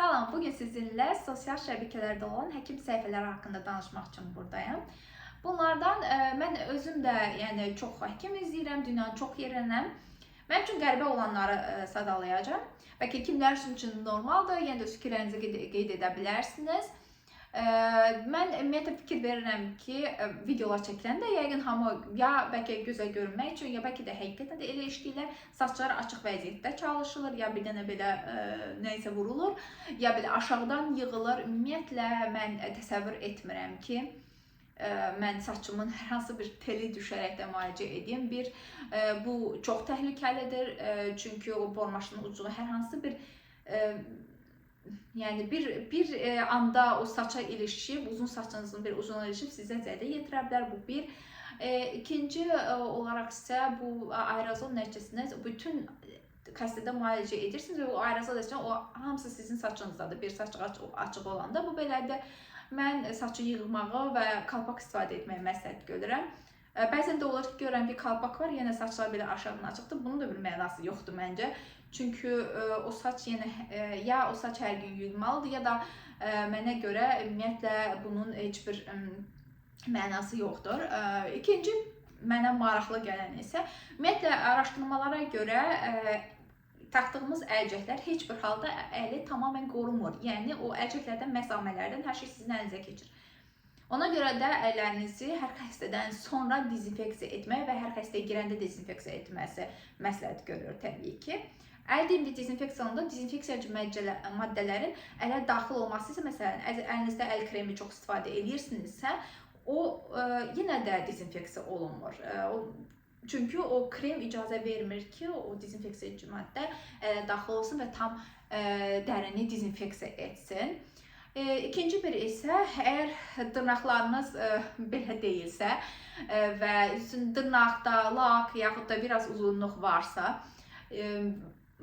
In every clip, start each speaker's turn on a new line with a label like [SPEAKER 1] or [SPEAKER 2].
[SPEAKER 1] Salam, bugün sizinlə sosial şəbəkələrdə olan həkim səhifələri haqqında danışmaq üçün buradayım. Bunlardan mən özüm də çox həkim izləyirəm, dünyanın çox yerindən. Mənim üçün qəribə olanları sadalayacağam. Bəlkə kimlər üçün normaldır, yəni də öz fikirlərinizi qeyd edə bilərsiniz. Mən ümumiyyətlə fikir verirəm ki, videolar çəkiləndə yəqin hamı ya bəlkə gözə görünmək üçün, ya bəlkə də həqiqətən də elə işləyirlər. Saçları açıq vəziyyətdə çalışılır, ya bir dənə belə nəyisə vurulur, ya belə aşağıdan yığılır. Ümumiyyətlə mən təsəvvür etmirəm ki, mən saçımın hər hansı bir teli düşərək də müalicə edeyim. Bu çox təhlükəlidir, çünki o bormaşının ucu hər hansı bir yəni bir anda o saça ilişib, uzun saçınızın bir ucuna ilişib sizə zədə yetirə bilər. Bu bir. İkinci olaraq isə bu aerozol nəticəsində bütün xəstədə müalicə edirsiniz və o aerozol nəticəsində o hamısı sizin saçınızdadır. Bir saç açıq olanda bu belədir. Mən saçı yığmağı və kalpak istifadə etməyi məsləhət görürəm. Bəzən də olur ki, görürəm ki, kalpak var, yenə saçlar belə aşağıdan açıqdır. Bunun da bir mənası yoxdur məncə. Çünki o saç ya o saç hər gün yuyulmalıdır, ya da mənə görə ümumiyyətlə bunun heç bir mənası yoxdur. İkinci mənə maraqlı gələn isə ümumiyyətlə araşdırmalara görə taxdığımız əlcəklər heç bir halda əli tamamilə qorumur. Yəni o əlcəklərdən, məsamələrdən hər şey sizin əlinizə keçir. Ona görə də əllərinizi hər xəstədən sonra dezinfeksiya etmək və hər xəstəyə girəndə dezinfeksiya etməsi məsləhət görülür təbii ki. Əl deyimli dezinfeksiyonunda dezinfeksiyacı maddələrin ələ daxil olması isə, məsələn, əlinizdə əl kremi çox istifadə edirsinizsə, o yenə də dezinfeksiya olunmur. Çünki o krem icazə vermir ki, o dezinfeksiyacı maddə ələ daxil olsun və tam dərini dezinfeksiya etsin. İkinci bir isə, əgər dırnaqlarınız belə deyilsə və dırnaqda lak yaxud da biraz uzunluq varsa,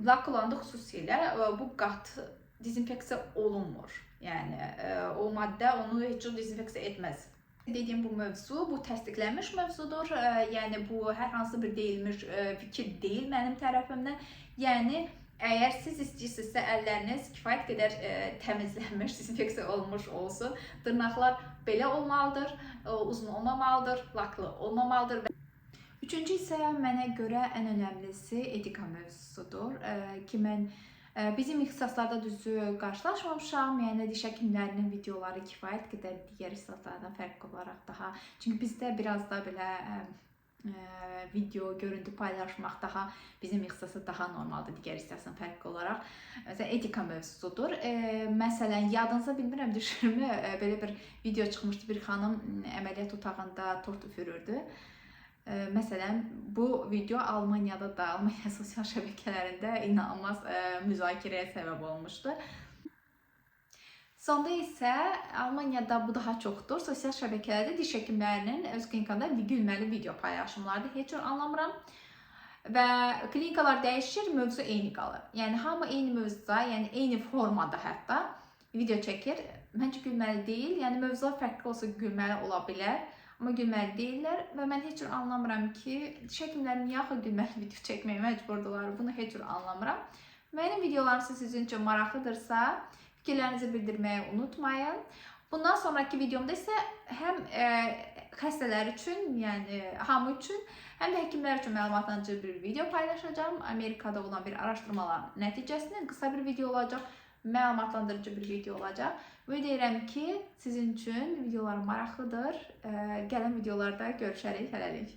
[SPEAKER 1] lak olanda xüsusilə bu qat dezinfeksiya olunmur. Yəni o maddə onu heç cür dezinfeksiya etməz. Dediyim bu mövzu, bu təsdiqlənmiş mövzudur. Yəni bu hər hansı bir deyilmiş fikir deyil mənim tərəfimdən. Yəni əgər siz istəyirsinizsə əlləriniz kifayət qədər təmizlənmiş, dezinfeksiya olunmuş olsun. Dırnaqlar belə olmalıdır, uzun olmamalıdır, laklı olmamalıdır. Üçüncü isə mənə görə ən önəmlisi etika mövzusudur ki, mən bizim ixtisaslarda düzü qarşılaşmamışam. Yəni diş həkimlərinin videoları kifayət qədər digər ixtisaslardan fərqli olaraq daha. Çünki bizdə biraz da belə video, görüntü paylaşmaq daha bizim ixtisasda daha normaldır digər ixtisasdan fərqli olaraq. Məsələn, etika mövzusudur. Məsələn, yadınıza bilmirəm düşürmü, belə bir video çıxmışdı, bir xanım əməliyyat otağında tort üfürürdü. Məsələn, bu video Almaniyada da, Almaniya sosial şəbəkələrində inanılmaz müzakirəyə səbəb olmuşdu. Sonda isə Almaniyada bu daha çoxdur. Sosial şəbəkələrdə diş həkimlərinin öz klinikada gülməli video paylaşımlardır. Heç cür anlamıram. Və klinikalar dəyişir, mövzu eyni qalır. Yəni hamı eyni mövzuda, yəni eyni formada hətta video çəkir. Məncə gülməli deyil. Yəni mövzular fərqli olsa gülməli ola bilər. Amma gülməli deyirlər və mən heç cür anlamıram ki, diş həkimləri niyə axı gülməli video çəkməyə məcburdular? Bunu heç cür anlamıram. Mənim videolarım sizin üçün maraqlıdırsa, fikirlərinizi bildirməyi unutmayın. Bundan sonraki videomda isə həm xəstələr üçün, yəni hamı üçün, həm də həkimlər üçün məlumatlandırıcı bir video paylaşacağım. Amerikada olan bir araşdırmaların nəticəsində qısa bir video olacaq, məlumatlandırıcı bir video olacaq. Ümid edirəm ki, sizin üçün videolar maraqlıdır. Gələn videolarda görüşərik, hələlik.